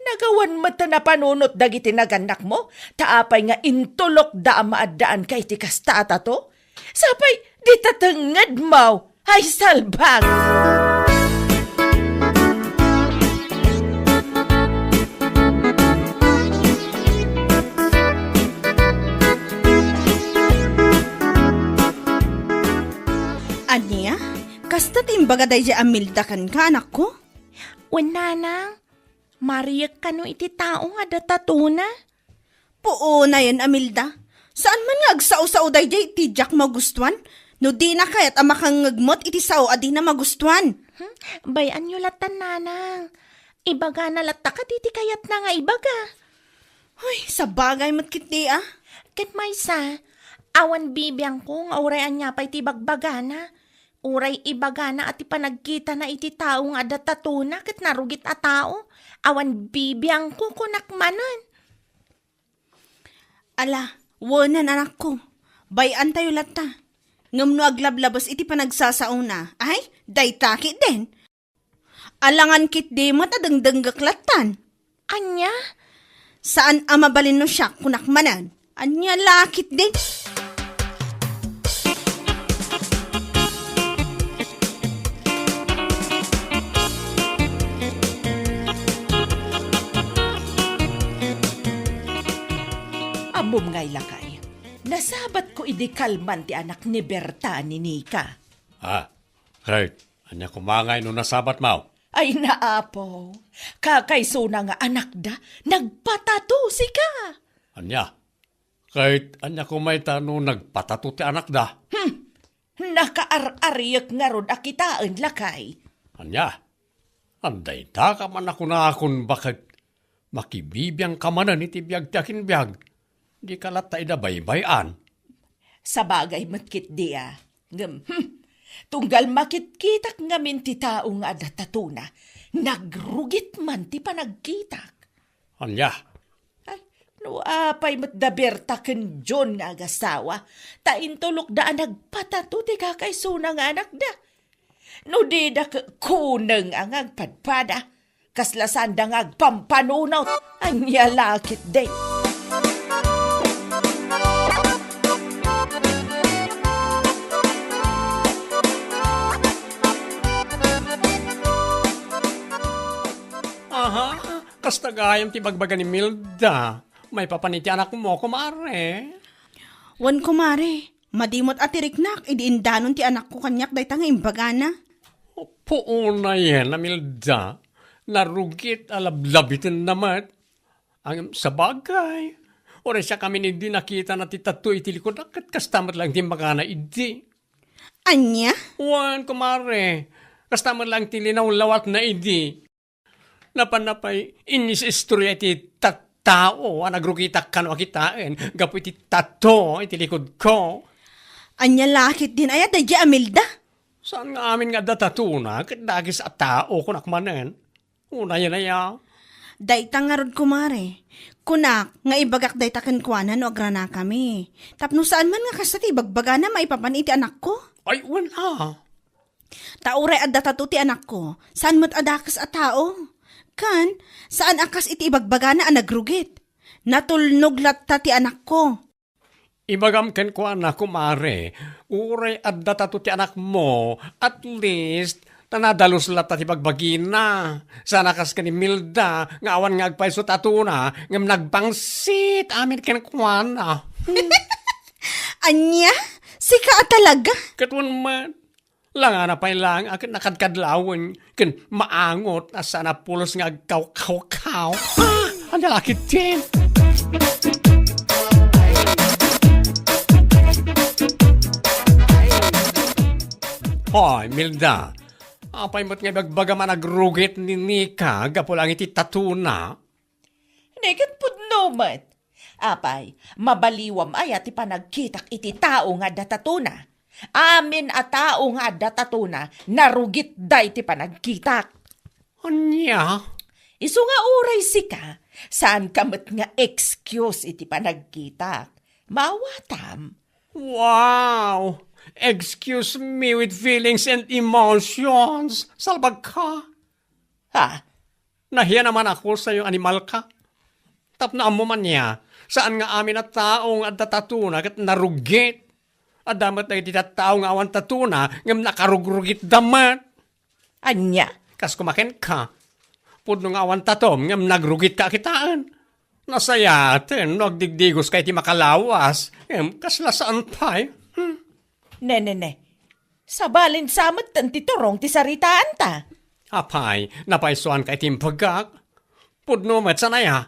Nagawan mata na panunot dagiti naganak mo, taapay nga intulok da maadaan kay ti kastata to. Sapay, di tatengad mo, ay salbang. Anya? Kasta timbaga day di Amilda kan ka, anak ko? Wala nang. Mariyak ka no iti tao nga da tatuna. Poo na yan, Amilda. Saan man nga agsao-sao day di iti Jack magustuhan? No di na kayat amakangagmot iti sao adi na magustuhan. Bayan nyo latan, nanang. Ibaga na latta ka, titi kayat na nga ibaga. Uy, sa bagay matkiti ah. Ket maysa, awan bibiyang ko nga urayan niya pa iti bagbagana. Uray ibagana at ipanagkita na iti tao nga datatuna ket narugit a tao. Awan bibiyang ko kunakmanan. Ala, wanan anak ko. Bayan tayo lata. Ngam no aglablabas iti panagsasauna. Ay, daytaki din. Alangan kit di matadangdanggak Anya? Saan amabalin no siya kunakmanan? Anya lakit din. Amom ngay lakay. Nasabat ko idikalman ti anak ni Berta ni Nika. Kurt, anya kumangay no nasabat mo. Ay naapo, kakaysuna nga anak da, nagpatato si ka. Anya, Kurt, anya kumay tano nagpatato ti anak da. Nakaar-ariyak nga ron akitaan lakay. Anya, anday da ka man ako na akong bakit makibibiyang kamanan iti biyag-takin biyag. Di ka latay da baybayan. Sa bagay matkit diya. Tunggal makitkitak ngamin ti tao nga adatatuna, nagrugit man ti panagkitak. Anya, Ay, no apay matdaberta ken John nga agasawa, ta intulok da nagpatato ti kakaysuna nga anak da. No di da kuneng ang agpadpada, kaslasan da nga agpampanunaw, anya lakit day. kasta gayam ti bagbaga ni Milda. May papaniti anak mo, kumare. Wan kumare, madimot atiriknak, idiindanon ti anak ko kanyak day tanga imbagana. Puuna yan na Milda. Narugit alablabitin naman. Ang sa bagay. Ore siya kami hindi nakita na ti tato itilikod akat kastamat lang ti magana idi. Anya? Wan, kumare. Kastamat lang ti linaw lawat na idi. Napanapay, inis istorya iti tattao, nagrugita ka no akitain, gapu iti tato, iti likod ko. Anya lakit din ayat, ay Amilda. Saan nga amin nga datatuna, kadagis at tao kunakmanen. Una yan na ya. Dayta nga rod kumare. Kunak, nga ibagak dayta kenkwanan o agrana kami. Tapno saan man nga kasati bagbaga na maipapan iti anak ko? Ay, wala. Tauray adda tato ti anak ko. Saan mo't adakas a tao? Kan, saan akas iti ibagbaga na nagrugit? Natulnog latta ti anak ko. Ibagam ken ko anak kumare, uray at datato ti anak mo, at least, tanadalos lata ti bagbagina. Sana kas ka ni Milda, nga awan nga agpaiso tatuna, ngam nagbangsit, amin ken ko na. Anya? Sika talaga? Katwan man, lang na pa lang, akin nakadkadlawan, ken maangot, asa na pulos nga agkaw-kaw-kaw. Ang lakit din. Hoy, Milda. Apay mo't nga bagbaga man nagrugit ni Nika, gapo lang iti tatuna. Negat pudnomat. Apay, mabaliwam ay ati panagkitak iti tao nga datatuna. Amin a tao nga datatuna, narugit day ti panagkitak. Anya? Isu nga uray sika, saan kamot nga excuse iti panagkitak. Mawatam. Wow! Excuse me with feelings and emotions. Salbag ka. Ha? Nahiya naman ako sa yung animal ka. Tapnaan mo man niya, saan nga amin at taong at tatuna kat narugit. At damat na iti tao nga awan tatuna ngam nakarugrugit damat. Anya? Kas kumaken ka. Pudno nga awan tatom ngam nagrugit ka kitaan. Nasayaten, nagdigdigos kay ti makalawas. Kasla saan pa'y? Ne. Sabalin samot tan ti turong ti saritaan ta. Apay, napaisuan kay timpagak. Pudno met sanaya.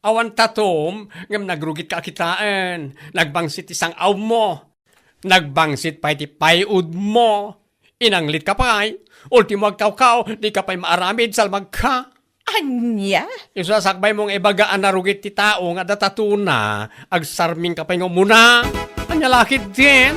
Awan tatom, ngam nagrugit ka kitaan. Nagbangsit isang aw mo. Nagbangsit pa'y ti payud mo. Inanglit ka pa'y. Ultimo agkaw-kaw, di ka pa'y maaramid salmag ka. Anya? Isasakbay mong ibagaan na rugit ti tao nga datatuna. Agsarming ka pa'y muna. Anya lakit din.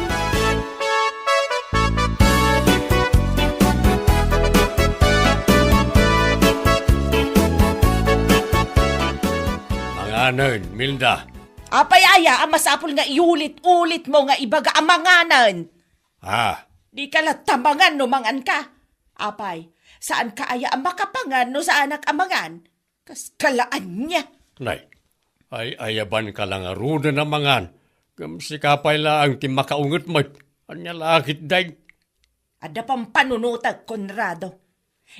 Manganan, Milda. Apay aya, ang masapul nga iulit-ulit mo nga ibaga amanganan. Ah, Di ka latamangan no mangan ka. Apay, saan ka aya ang makapangan no sa anak amangan? Kas kalaan niya. nay. Ay ayaban ka lang aruda na mangan. Kamsikapay lang ti makaungot mo. Anya lakit day. Ada pang panunutag, Conrado.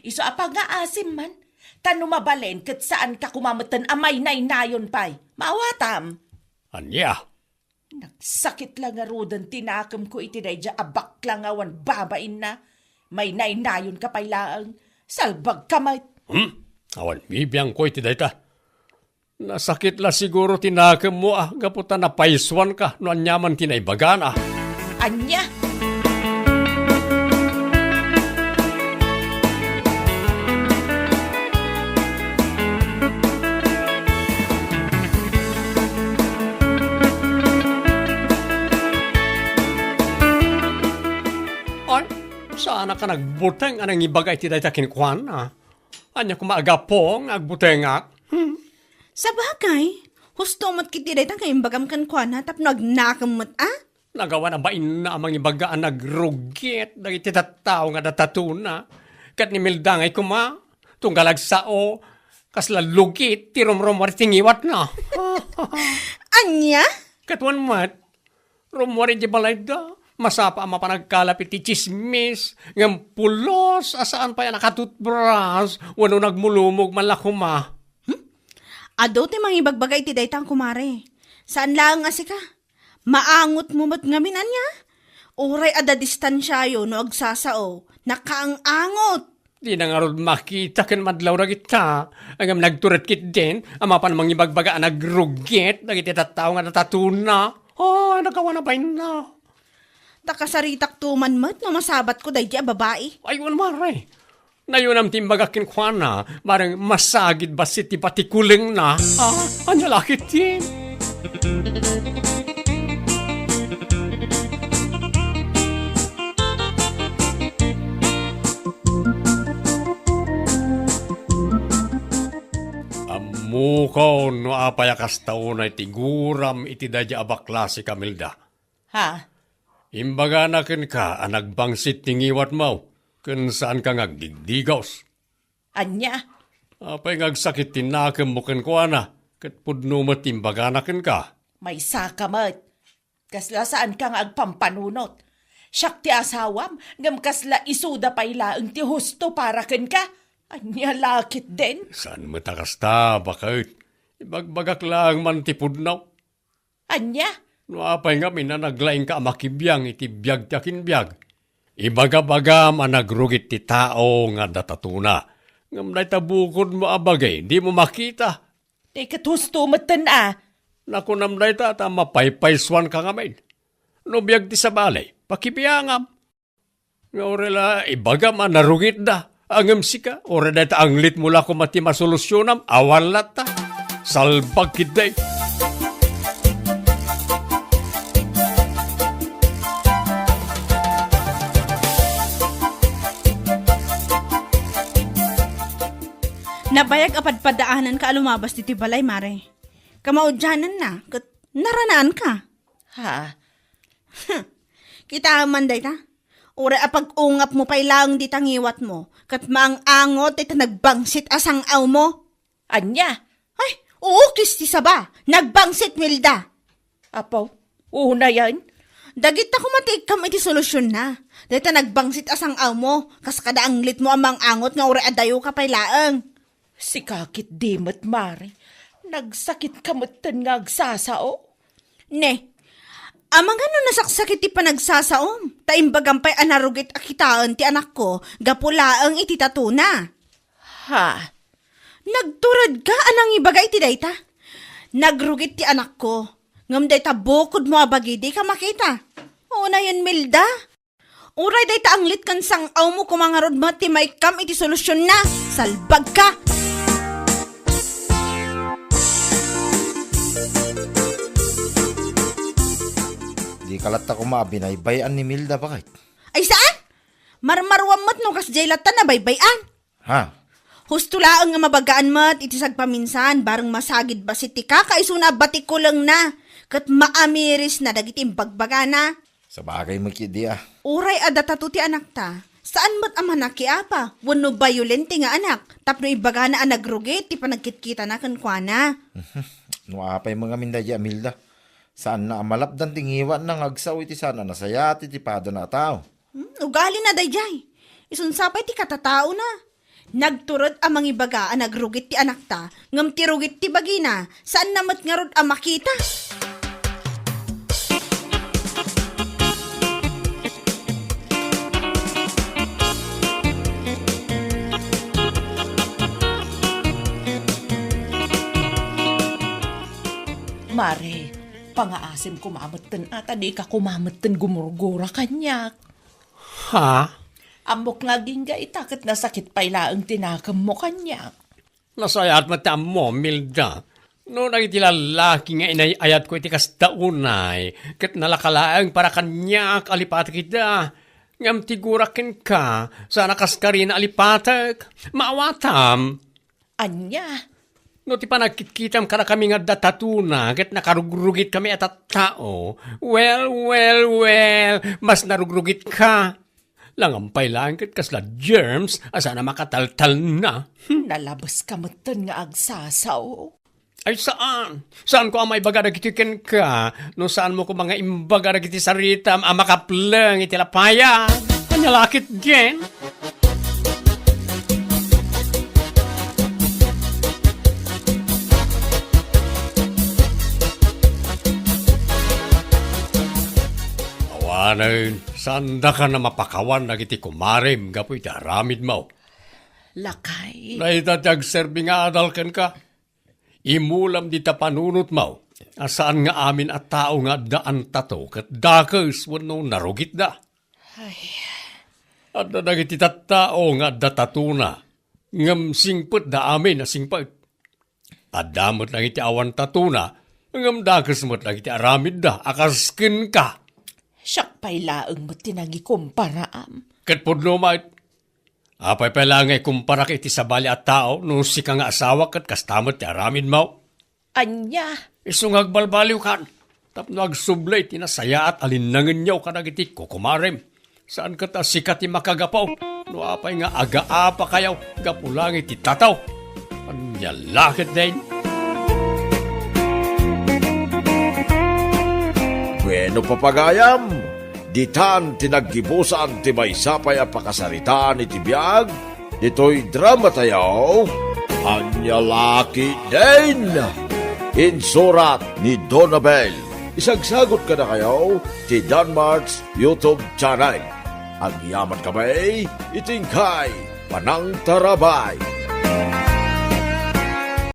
Iso apa nga asim man. Tano mabalen kat saan ka kumamatan amay nay-nayon pay. Maawatam. Anya. Nagsakit lang nga rudan tinakam ko iti dayja abak lang awan babain na. May nay-nayon ka pay laang. Salbag kamay. Awan bibiyang ko iti dayta. Nasakit la siguro tinakam mo gaputa na paiswan ka no anyaman tinaibagan Anya? Ay, saan ka nagbuteng anang ibagay ti dayta kinkwan Anya kumaagapong agbutengak. Sa bagay, husto mo't kiti daytang kaimbagam kan kwa na tap nagnakam mo't Nagawa na ba ina amang ibagaan nagrugit dagiti tattao nga datatuna. Kat ni Mildangay kuma, tunggalag sao, kasla lugit, tirom-rom tingiwat na. Anya? Katwan mat, rumwari di balay da, masapa ang mapanagkalap iti chismis, ngam pulos, asaan pa yan nakatutbras, wano nagmulumog man lakuma. Ado ti mga ibagbagay ti daytang kumare. Saan lang nga ka? Maangot mo mat ngamin anya? Uray ada distansyayo no agsasao. Nakaang-angot. Di na nga ron makita ken madlaw na kita. Ang nagturat kit din, ang mapan mga ibagbaga nagrugit, nagiti tattao nga natatuna. Oh, nagawa na ba na? Takasaritak tuman mat no masabat ko daydi a babae. Ayun maray. Nayon ang timbagakin kwa na, marang masagid ba si tipatikuling na? Anya lakit din. Amukaw no apayakas taon na itiguram iti dadya abaklase Kamilda. Ha? Imbaga na ken ka, anagbangsit tingiwat mo. Kung saan ka ngagdigdigaws. Anya? Apay ngagsakit tinakam mo ken ko na. Kat pudno matimbaganakin ka. May sakamat. Kasla saan ka nga agpampanunot. Siyak ti asawam, ngam kasla isuda pay laeng ti husto para ken ka. Anya lakit din. Saan mo takasta, bakit? Ibagbagak lang man ti pudnaw. Anya? No apay nga minanaglaing ka makibiyang iti biyag tiakin biyag. Ibaga-baga managrugit ti tao nga datatuna. Ngam na tabukod mo abagay, di mo makita. Di katusto matan Naku namday ta mapaypayswan ka ngamin. No biyag ti sa balay, pakipiyangam. Nga orela, ibagam narugit da. Angam sika, orela ta anglit mula ko mati masolusyonam, awalat ta. Salbag kitday. Nabayag apadpadaanan ka alumabas diti balay, mare. Kamaudyanan na, kat naranaan ka. Ha? Kita man day ta. Ura apag-ungap mo pa'y lang di tangiwat mo. Kat maang angot ita nagbangsit asang aw mo. Anya? Ay, oo, Kristi saba. Nagbangsit, Milda. Apaw, una yan. Dagit ako matig kam iti solusyon na. Dita nagbangsit asang aw mo. Kas kada anglit mo amang angot nga ura adayo ka pa'y laang. Si kakit dimat, Mari. Nagsakit kamutan nga agsasao. Ne, amang ano nasaksakit ti panagsasaom. Taimbagampay anarugit akitaan ti anak ko. Gapulaang iti tatuna. Ha? Nagturad ka anang ibagay ti dayta. Nagrugit ti anak ko. Ngam dayta bukod mo abagi di ka makita. Oo na yan, Milda. Uray dayta anglit kan sang aw mo kumangarod mo ti may kam iti solusyon na. Salbag ka. Di kalat ako mabinaybayan ni Milda bakit? Ay saan? Marmarwam mat no kas jaylatan na baybayan. Ha? Husto laang nga mabagaan mat iti sagpaminsan bareng masagid basit ti kakaiso na batik ko lang na. Kat maamiris na dagiti bagbagana. Sa bagay magkidi ah. Uray adatato ti anak ta. Saan mat amanak ki apa? Wano violente nga anak. Tapno ibagana ang nagrugit ti panagkitkita na kankwana. No apay mga mindaya Milda. Saan na amalapdan tingiwan ng agsaw iti sana nasaya at itipado na tao. Ugali na dayjay. Isunsapay ti katatao na. Nagturod ang mga ibaga ang nagrugit ti anak ta. Ngam ti rugit ti bagina. Saan namat nga rod ang makita? Mari, pangaasim kumamatan ata di ka kumamatan gumurgura kanyak. Ha? Amok nga ginga itakit na sakit payla ang tinakam mo kanyak. Nasayat mata mo, Milda. No nagiti lalaki nga inayayat ko iti kastaunay. Kat nalakalaang para kanyak alipat kita. Ngam tigurakin ka. Sana kaskarin alipatak. Maawatam. Anya? No ti panagkitkitam ka na kami nga datatuna, kat nakarugrugit kami at tao. Well, mas narugrugit ka. Langampay lang kat kasla germs, asa na makataltal na. Nalabas ka matan nga agsasaw. Ay saan? Saan ko ang may bagaragitikin ka? No saan mo ko mga imbagaragiti saritam ang makaplang itilapaya? Kanyalakit din. Awanan, sanda ka na mapakawan na iti kumarim, gapoy ti aramid mo. Lakay. Naitatag serbi nga adalkan ka. Imulam di ta panunot mo. Asaan nga amin at tao nga daan tato, kat dakes wano narugit da. At na iti tao nga datatuna, ngam singput da amin na singput. At damot lang iti awan tatuna, ngam dakes mo't lang iti aramid da, akaskin ka. Siyak paylaang mo tinagi kumparaam. Kat pudlo mait, apay pala nga kumpara iti sabali at tao, no si ka nga asawa kat kastamot ti aramid mo. Anya? Isungag balbaliw kan, tapno agsublay tinasaya at alinangin niyaw ka nagiti kukumarim. Saan ka ta sikat ti makagapaw, no apay nga aga-apa kayaw, gapulang iti tataw. Anya lakit din. Bueno papagayam, ditan tinaggibusan ti may sapay a pakasaritaan iti biyag, dito'y drama tayo, Anya Laki din! Insurat ni Donabel. Isagsagot ka na kayo ti Danmarks YouTube channel. Ang yaman kamay, itingkay, Panang Tarabay.